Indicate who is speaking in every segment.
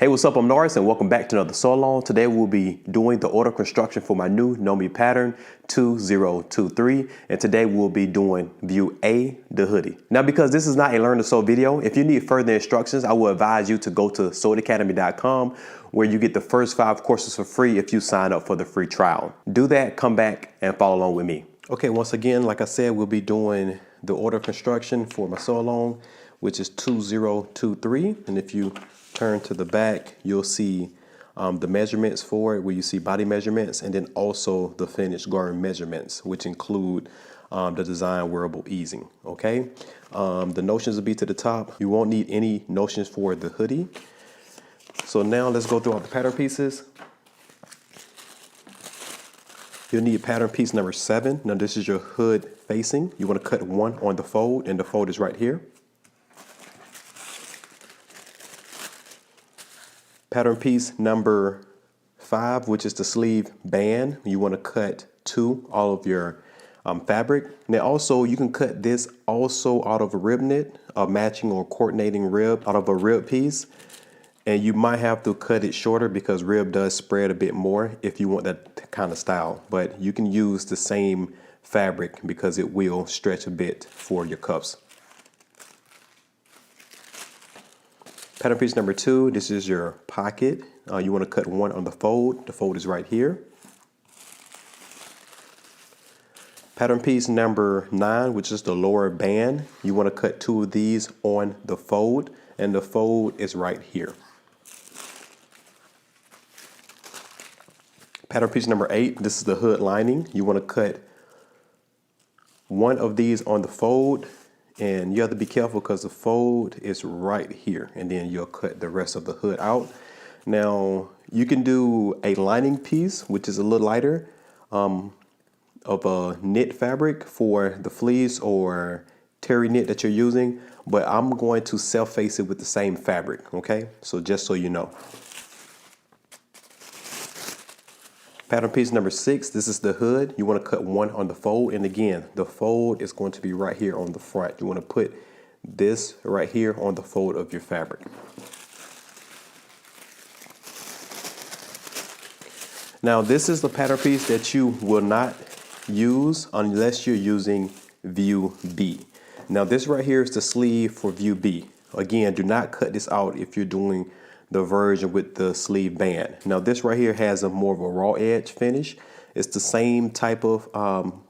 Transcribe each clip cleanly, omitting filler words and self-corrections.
Speaker 1: Hey, what's up? I'm Norris and welcome back to another sew along. Today we'll be doing the order construction for my new Know Me pattern 2023. And today we'll be doing view A, the hoodie. Now, because this is not a learn to sew video, if you need further instructions, I will advise you to go to sewitacademy.com where you get the first 5 courses for free if you sign up for the free trial. Do that, come back and follow along with me. Okay, once again, like I said, we'll be doing the order construction for my sew along, which is 2023. And if you turn to the back, you'll see the measurements for it, where you see body measurements, and then also the finished garment measurements, which include the design wearable easing. Okay, the notions will be to the top. You won't need any notions for the hoodie. So now let's go through all the pattern pieces. You'll need pattern piece number 7. Now this is your hood facing. You want to cut 1 on the fold, and the fold is right here. Pattern piece number 5, which is the sleeve band, you want to cut 2 all of your fabric. Now also you can cut this also out of a rib knit, a matching or coordinating rib out of a rib piece. And you might have to cut it shorter because rib does spread a bit more if you want that kind of style. But you can use the same fabric because it will stretch a bit for your cuffs. Pattern piece number 2, this is your pocket. You want to cut 1 on the fold. The fold is right here. Pattern piece number 9, which is the lower band. You want to cut 2 of these on the fold, and the fold is right here. Pattern piece number 8, this is the hood lining. You want to cut 1 of these on the fold, and you have to be careful because the fold is right here, and then you'll cut the rest of the hood out. Now you can do a lining piece, which is a little lighter, of a knit fabric for the fleece or terry knit that you're using, but I'm going to self-face it with the same fabric. Okay, so just so you know. Pattern piece number 6, this is the hood. You want to cut 1 on the fold, and again, the fold is going to be right here on the front. You want to put this right here on the fold of your fabric. Now this is the pattern piece that you will not use unless you're using view B. Now this right here is the sleeve for view B. Again, do not cut this out if you're doing the version with the sleeve band. Now this right here has a more of a raw edge finish. It's the same type of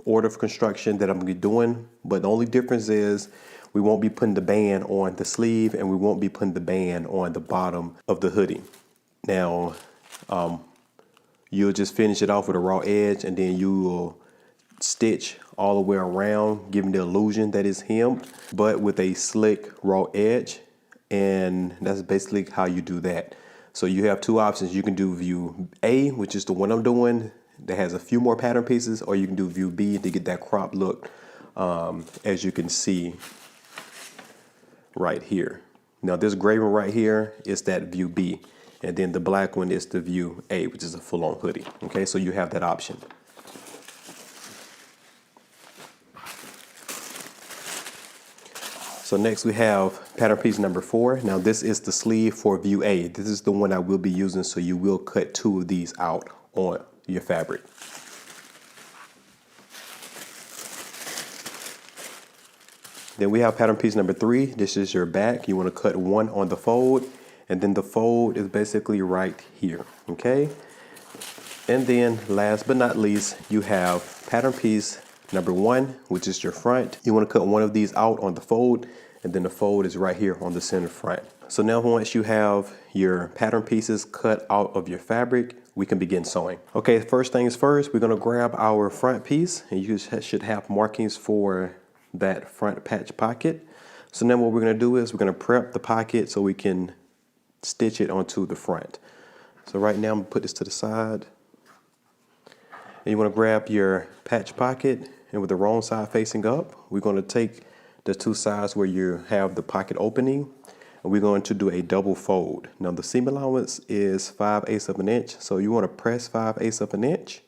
Speaker 1: order of construction that I'm gonna be doing, but the only difference is we won't be putting the band on the sleeve and we won't be putting the band on the bottom of the hoodie. Now you'll just finish it off with a raw edge, and then you will stitch all the way around, giving the illusion that it's hemmed, but with a slick raw edge. And that's basically how you do that. So you have 2 options. You can do view A, which is the one I'm doing, that has a few more pattern pieces, or you can do view B to get that crop look, as you can see right here. Now this gray one right here is that view B, and then the black one is the view A, which is a full-on hoodie. Okay, so you have that option. So next we have pattern piece number 4. Now this is the sleeve for view A. This is the one I will be using, so you will cut 2 of these out on your fabric. Then we have pattern piece number 3. This is your back. You want to cut 1 on the fold, and then the fold is basically right here. Okay. And then last but not least, you have pattern piece number 1, which is your front. You want to cut 1 of these out on the fold, and then the fold is right here on the center front. So now once you have your pattern pieces cut out of your fabric, we can begin sewing. Okay, first things first, we're going to grab our front piece, and you should have markings for that front patch pocket. So now what we're going to do is we're going to prep the pocket so we can stitch it onto the front. So right now I'm going to put this to the side. And you want to grab your patch pocket, and with the wrong side facing up, we're going to take the 2 sides where you have the pocket opening, and we're going to do a double fold. Now the seam allowance is 5/8 of an inch, so you want to press 5/8 of an inch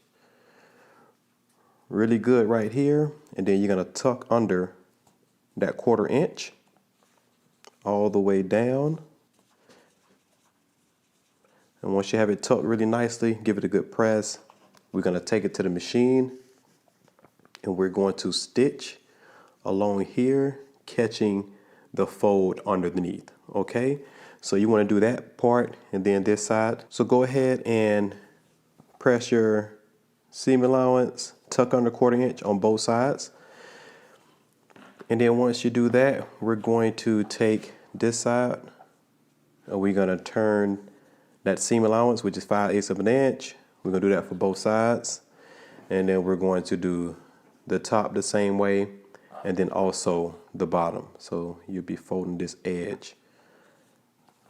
Speaker 1: really good right here, and then you're going to tuck under that 1/4 inch all the way down And once you have it tucked really nicely, give it a good press. We're going to take it to the machine and we're going to stitch along here, catching the fold underneath. Okay, so you want to do that part and then this side. So go ahead and press your seam allowance, tuck under 1/4 inch on both sides. And then once you do that, we're going to take this side and we're going to turn that seam allowance, which is 5/8 of an inch. We're going to do that for both sides. And then we're going to do the top the same way and then also the bottom. So you'll be folding this edge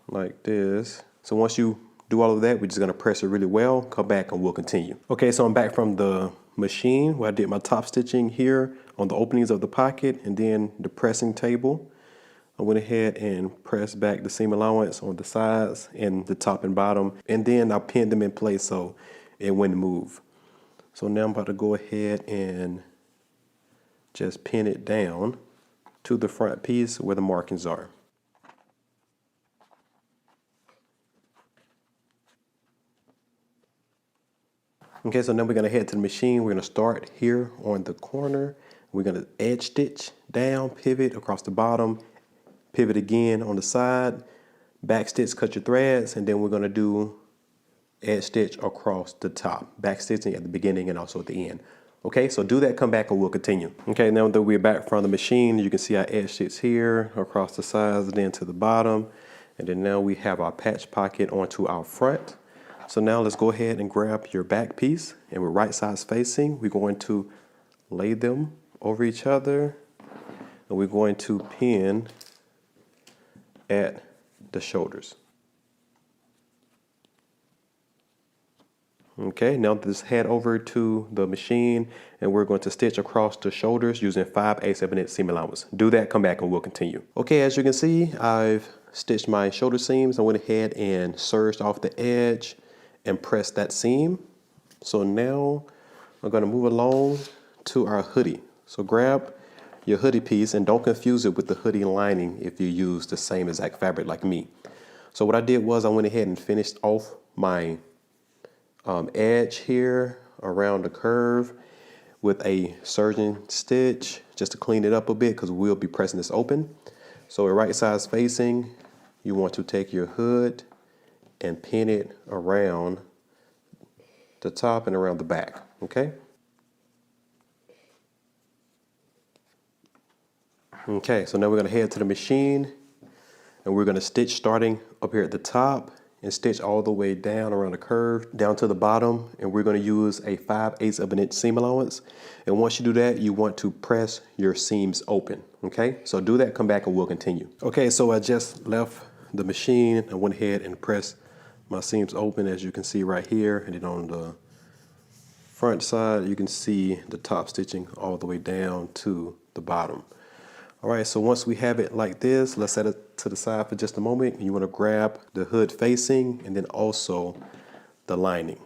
Speaker 1: like this. So once you do all of that, we're just going to press it really well, come back and we'll continue. Okay, so I'm back from the machine where I did my top stitching here on the openings of the pocket and then the pressing table. I went ahead and pressed back the seam allowance on the sides and the top and bottom, and then I pinned them in place so it wouldn't move. So now I'm about to go ahead and just pin it down to the front piece where the markings are. Okay, so now we're gonna head to the machine. We're gonna start here on the corner. We're gonna edge stitch down, pivot across the bottom, pivot again on the side, back stitch, cut your threads, and then we're gonna do edge stitch across the top, back stitching at the beginning and also at the end. Okay, so do that, come back and we'll continue. Okay, now that we're back from the machine, you can see our edge stitch here across the sides, then to the bottom, and then now we have our patch pocket onto our front. So now let's go ahead and grab your back piece, and we're right sides facing. We're going to lay them over each other, and we're going to pin at the shoulders. Okay, now let's head over to the machine and we're going to stitch across the shoulders using 5/8 of an inch seam allowance. Do that, come back and we'll continue. Okay, as you can see, I've stitched my shoulder seams. I went ahead and serged off the edge and pressed that seam. So now I'm going to move along to our hoodie. So grab your hoodie piece and don't confuse it with the hoodie lining if you use the same exact fabric like me. So what I did was I went ahead and finished off my edge here around the curve with a serging stitch just to clean it up a bit because we'll be pressing this open. So we're right sides facing. You want to take your hood and pin it around the top and around the back, okay? Okay, so now we're gonna head to the machine and we're gonna stitch starting up here at the top and stitch all the way down around the curve, down to the bottom, and we're gonna use a 5/8 of an inch seam allowance. And once you do that, you want to press your seams open, okay? So do that, come back and we'll continue. Okay, so I just left the machine. I went ahead and pressed my seams open, as you can see right here, and then on the front side, you can see the top stitching all the way down to the bottom. All right, so once we have it like this, let's set it to the side for just a moment. You want to grab the hood facing and then also the lining.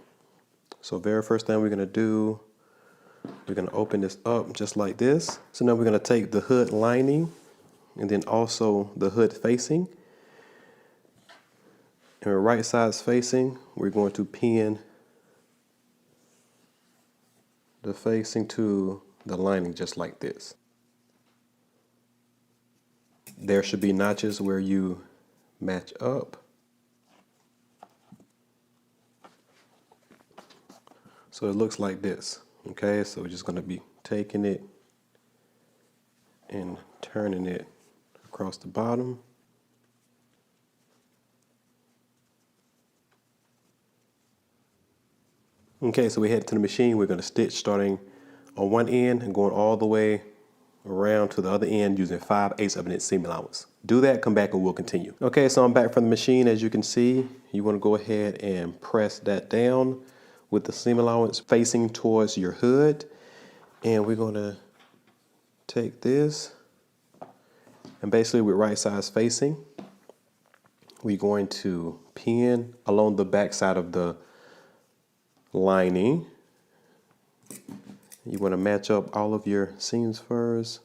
Speaker 1: So very first thing we're going to do, we're going to open this up just like this. So now we're going to take the hood lining and then also the hood facing. And we're right sides facing, we're going to pin the facing to the lining just like this. There should be notches where you match up. So it looks like this, okay? So we're just gonna be taking it and turning it across the bottom. Okay, so we head to the machine. We're gonna stitch starting on one end and going all the way around to the other end using 5/8 of an inch seam allowance. Do that, come back and we'll continue. Okay, so I'm back from the machine. As you can see, you want to go ahead and press that down with the seam allowance facing towards your hood. And we're going to take this and basically with right sides facing, we're going to pin along the back side of the lining. You want to match up all of your seams first.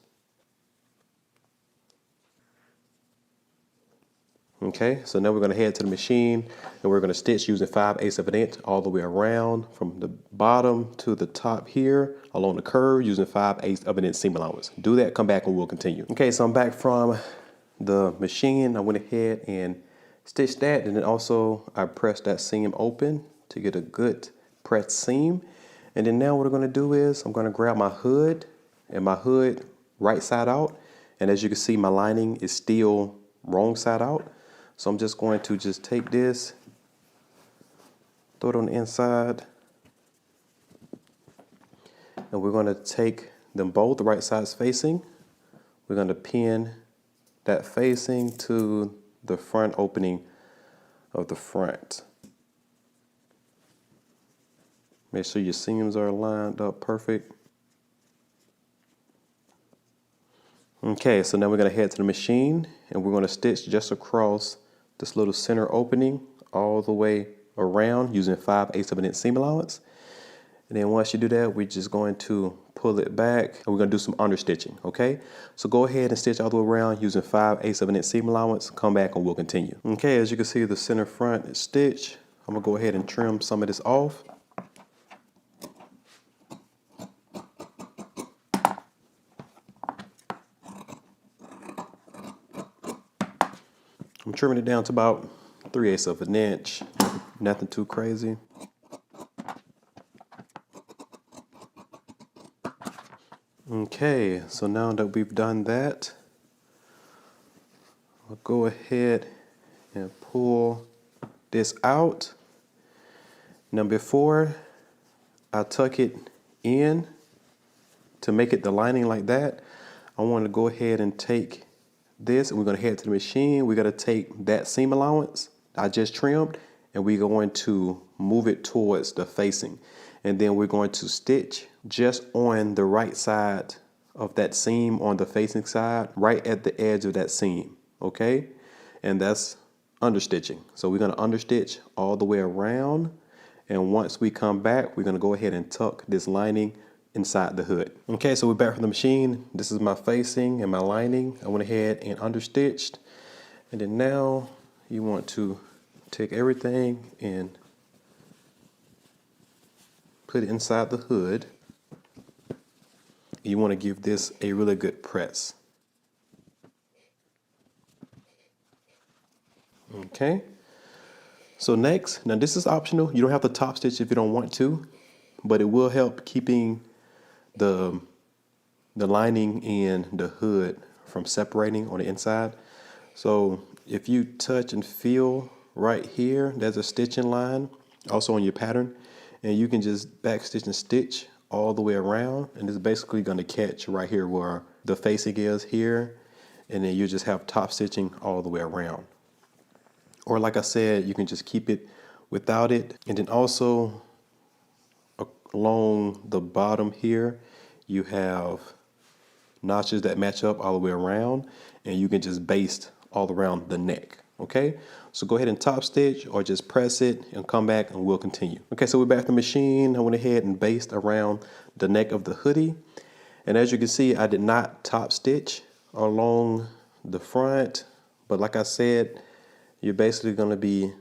Speaker 1: Okay, so now we're going to head to the machine and we're going to stitch using 5/8 of an inch all the way around from the bottom to the top here along the curve using 5/8 of an inch seam allowance. Do that, come back and we'll continue. Okay, so I'm back from the machine. I went ahead and stitched that, and then also I pressed that seam open to get a good pressed seam. And then now what I'm going to do is I'm going to grab my hood and my hood right side out. And as you can see, my lining is still wrong side out. So I'm just going to just take this, throw it on the inside, and we're going to take them both right sides facing. We're going to pin that facing to the front opening of the front. Make sure your seams are lined up perfect. Okay, so now we're going to head to the machine and we're going to stitch just across this little center opening all the way around using 5/8 of an inch seam allowance. And then once you do that, we're just going to pull it back and we're going to do some understitching, okay? So go ahead and stitch all the way around using 5/8 of an inch seam allowance. Come back and we'll continue. Okay, as you can see, the center front is stitched. I'm going to go ahead and trim some of this off. I'm trimming it down to about 3/8 of an inch, nothing too crazy. Okay, so now that we've done that, I'll go ahead and pull this out. Now before I tuck it in to make it the lining like that, I want to go ahead and take this and we're going to head to the machine. We're going to take that seam allowance I just trimmed and we're going to move it towards the facing. And then we're going to stitch just on the right side of that seam on the facing side, right at the edge of that seam, okay? And that's understitching. So we're going to understitch all the way around. And once we come back, we're going to go ahead and tuck this lining inside the hood. Okay, so we're back from the machine. This is my facing and my lining. I went ahead and understitched. And then now you want to take everything and put it inside the hood. You want to give this a really good press. Okay. So next, now this is optional. You don't have to top stitch if you don't want to, but it will help keeping the lining and the hood from separating on the inside. So if you touch and feel right here, there's a stitching line also on your pattern, and you can just back stitch and stitch all the way around, and it's basically going to catch right here where the facing is here, and then you just have top stitching all the way around. Or like I said, you can just keep it without it. And then also along the bottom here, you have notches that match up all the way around, and you can just baste all around the neck. Okay, so go ahead and top stitch or just press it and come back and we'll continue. Okay, so we're back to the machine. I went ahead and basted around the neck of the hoodie. And as you can see, I did not top stitch along the front, but like I said, you're basically going to be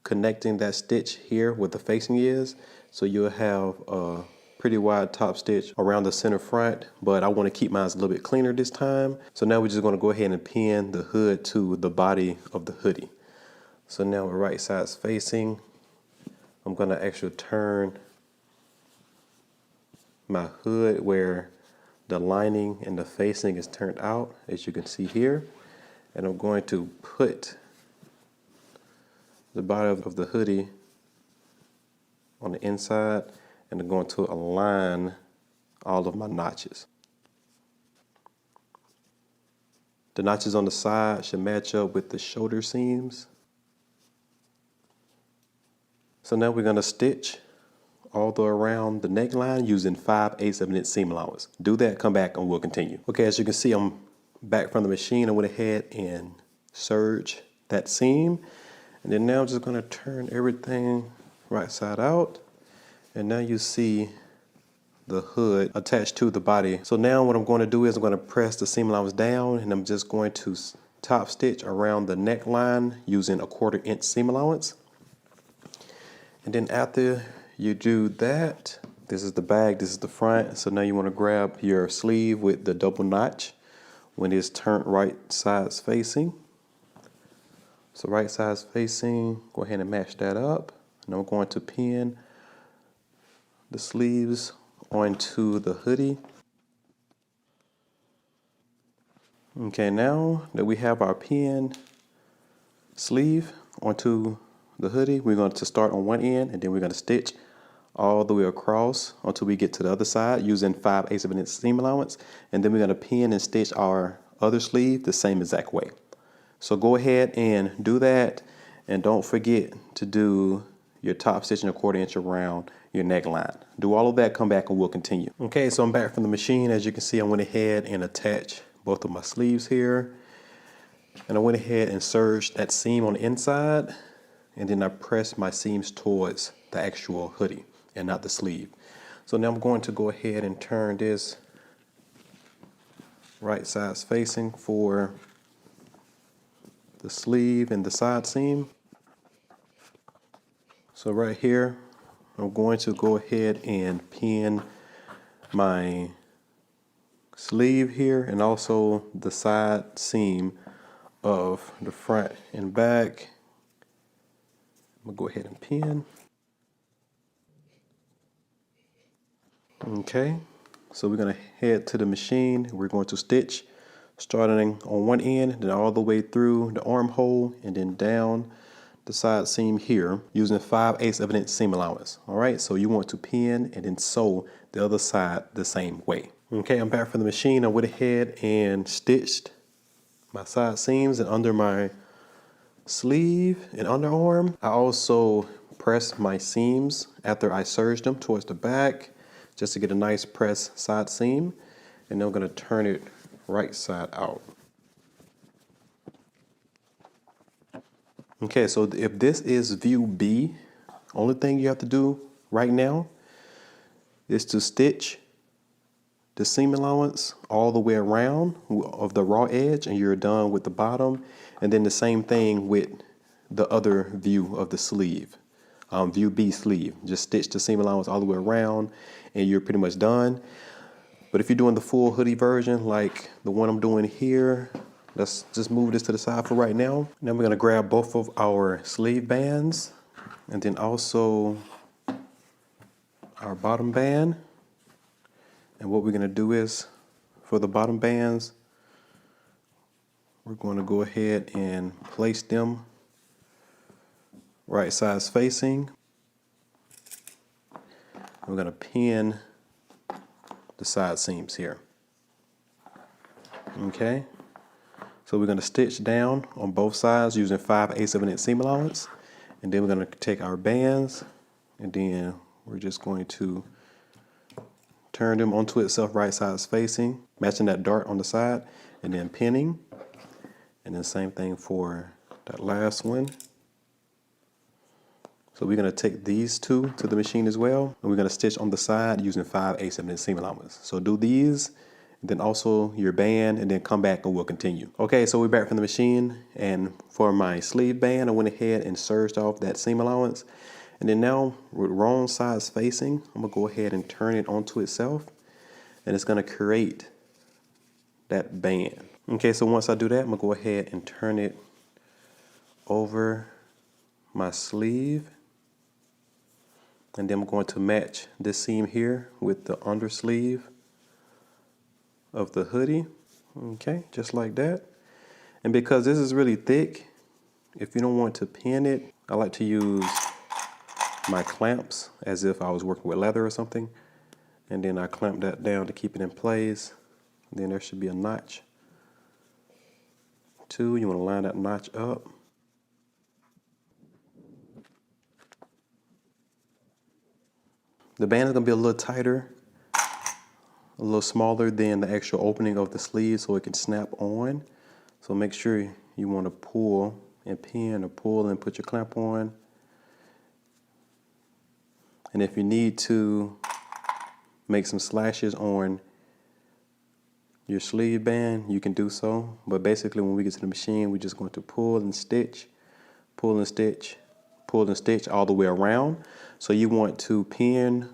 Speaker 1: connecting that stitch here where the facing is. So you'll have a pretty wide top stitch around the center front, but I want to keep mine a little bit cleaner this time. So now we're just going to go ahead and pin the hood to the body of the hoodie. So now we're right sides facing. I'm going to actually turn my hood where the lining and the facing is turned out, as you can see here. And I'm going to put the body of the hoodie on the inside, and I'm going to align all of my notches. The notches on the side should match up with the shoulder seams. So now we're going to stitch all the way around the neckline using 5/8 of an inch seam allowance. Do that, come back, and we'll continue. Okay, as you can see, I'm back from the machine. I went ahead and serged that seam. And then now I'm just going to turn everything right side out. And now you see the hood attached to the body. So now what I'm going to do is I'm going to press the seam allowance down, and I'm just going to top stitch around the neckline using a 1/4 inch seam allowance. And then after you do that, this is the back, this is the front. So now you want to grab your sleeve with the double notch when it's turned right sides facing. So right sides facing, go ahead and match that up. And I'm going to pin the sleeves onto the hoodie. Okay, now that we have our pin sleeve onto the hoodie, we're going to start on one end and then we're going to stitch all the way across until we get to the other side using 5/8 of an inch seam allowance, and then we're going to pin and stitch our other sleeve the same exact way. So go ahead and do that, and don't forget to do your top stitch and a 1/4 inch around your neckline. Do all of that, come back and we'll continue. Okay, so I'm back from the machine. As you can see, I went ahead and attached both of my sleeves here, and I went ahead and serged that seam on the inside, and then I pressed my seams towards the actual hoodie and not the sleeve. So now I'm going to go ahead and turn this right sides facing for the sleeve and the side seam. So right here, I'm going to go ahead and pin my sleeve here and also the side seam of the front and back. I'm gonna go ahead and pin. Okay, so we're gonna head to the machine. We're going to stitch starting on one end, then all the way through the armhole and then down the side seam here using 5/8 of an inch seam allowance. All right, so you want to pin and then sew the other side the same way. Okay, I'm back from the machine. I went ahead and stitched my side seams and under my sleeve and underarm. I also pressed my seams after I serged them towards the back just to get a nice press side seam, and then I'm going to turn it right side out. Okay, so if this is view B, only thing you have to do right now is to stitch the seam allowance all the way around of the raw edge, and you're done with the bottom. And then the same thing with the other view of the sleeve, view B sleeve. Just stitch the seam allowance all the way around and you're pretty much done. But if you're doing the full hoodie version like the one I'm doing here, let's just move this to the side for right now. Now we're gonna grab both of our sleeve bands and then also our bottom band. And what we're gonna do is, for the bottom bands, we're gonna go ahead and place them right sides facing. We're gonna pin the side seams here. Okay, so we're gonna stitch down on both sides using 5/8 of an inch seam allowance, and then we're gonna take our bands and then we're just going to turn them onto itself right sides facing, matching that dart on the side, and then pinning. And then same thing for that last one. So we're gonna take these two to the machine as well, and we're gonna stitch on the side using 5/8 of an inch seam allowance. So do these, and then also your band, and then come back and we'll continue. Okay, so we're back from the machine, and for my sleeve band, I went ahead and serged off that seam allowance. And then now with wrong sides facing, I'm gonna go ahead and turn it onto itself, and it's gonna create that band. Okay, so once I do that, I'm gonna go ahead and turn it over my sleeve, and then I'm going to match this seam here with the under sleeve of the hoodie. Okay, just like that. And because this is really thick, if you don't want to pin it, I like to use my clamps as if I was working with leather or something, and then I clamp that down to keep it in place. Then there should be a notch too. You want to line that notch up. The band is going to be a little tighter, a little smaller than the actual opening of the sleeve, so it can snap on. So make sure you want to pull and pin, or pull and put your clamp on. And if you need to make some slashes on your sleeve band, you can do so. But basically when we get to the machine, we're just going to pull and stitch, pull and stitch, pull and stitch all the way around. So you want to pin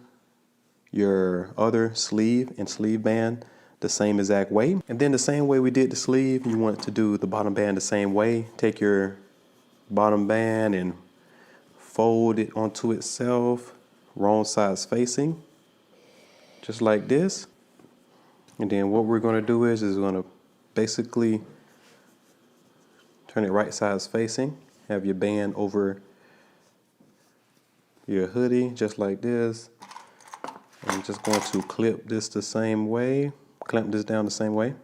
Speaker 1: your other sleeve and sleeve band the same exact way. And then the same way we did the sleeve, you want to do the bottom band the same way. Take your bottom band and fold it onto itself, wrong sides facing, just like this. And then what we're going to do is we're going to basically turn it right sides facing. Have your band over your hoodie, just like this. I'm just going to clip this the same way, clamp this down the same way.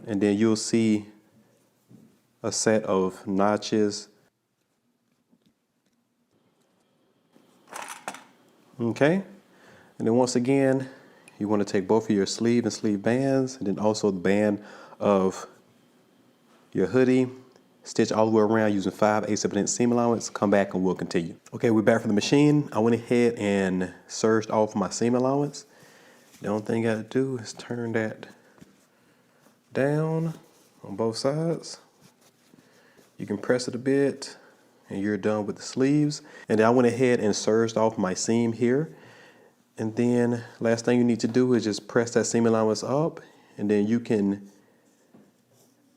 Speaker 1: And then you'll see a set of notches. Okay, and then once again, you want to take both of your sleeve and sleeve bands, and then also the band of your hoodie, stitch all the way around using 5/8 seam allowance. Come back and we'll continue. Okay, we're back from the machine. I went ahead and serged off my seam allowance. The only thing I got to do is turn that down on both sides. You can press it a bit and you're done with the sleeves. And then I went ahead and serged off my seam here. And then last thing you need to do is just press that seam allowance up, and then you can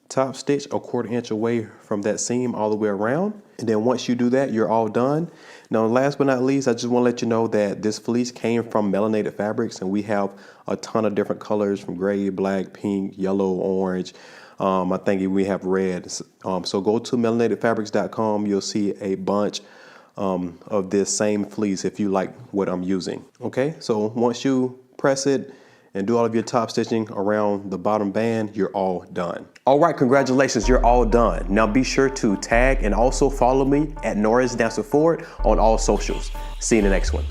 Speaker 1: top stitch a 1/4 inch away from that seam all the way around. And then once you do that, you're all done. Now last but not least, I just want to let you know that this fleece came from Melanated Fabrics, and we have a ton of different colors from gray, black, pink, yellow, orange. I think we have red. So go to melanatedfabrics.com. You'll see a bunch of this same fleece if you like what I'm using. Okay, so once you press it and do all of your top stitching around the bottom band, you're all done. All right, congratulations, you're all done. Now be sure to tag and also follow me at Norris Dancer Forward on all socials. See you in the next one.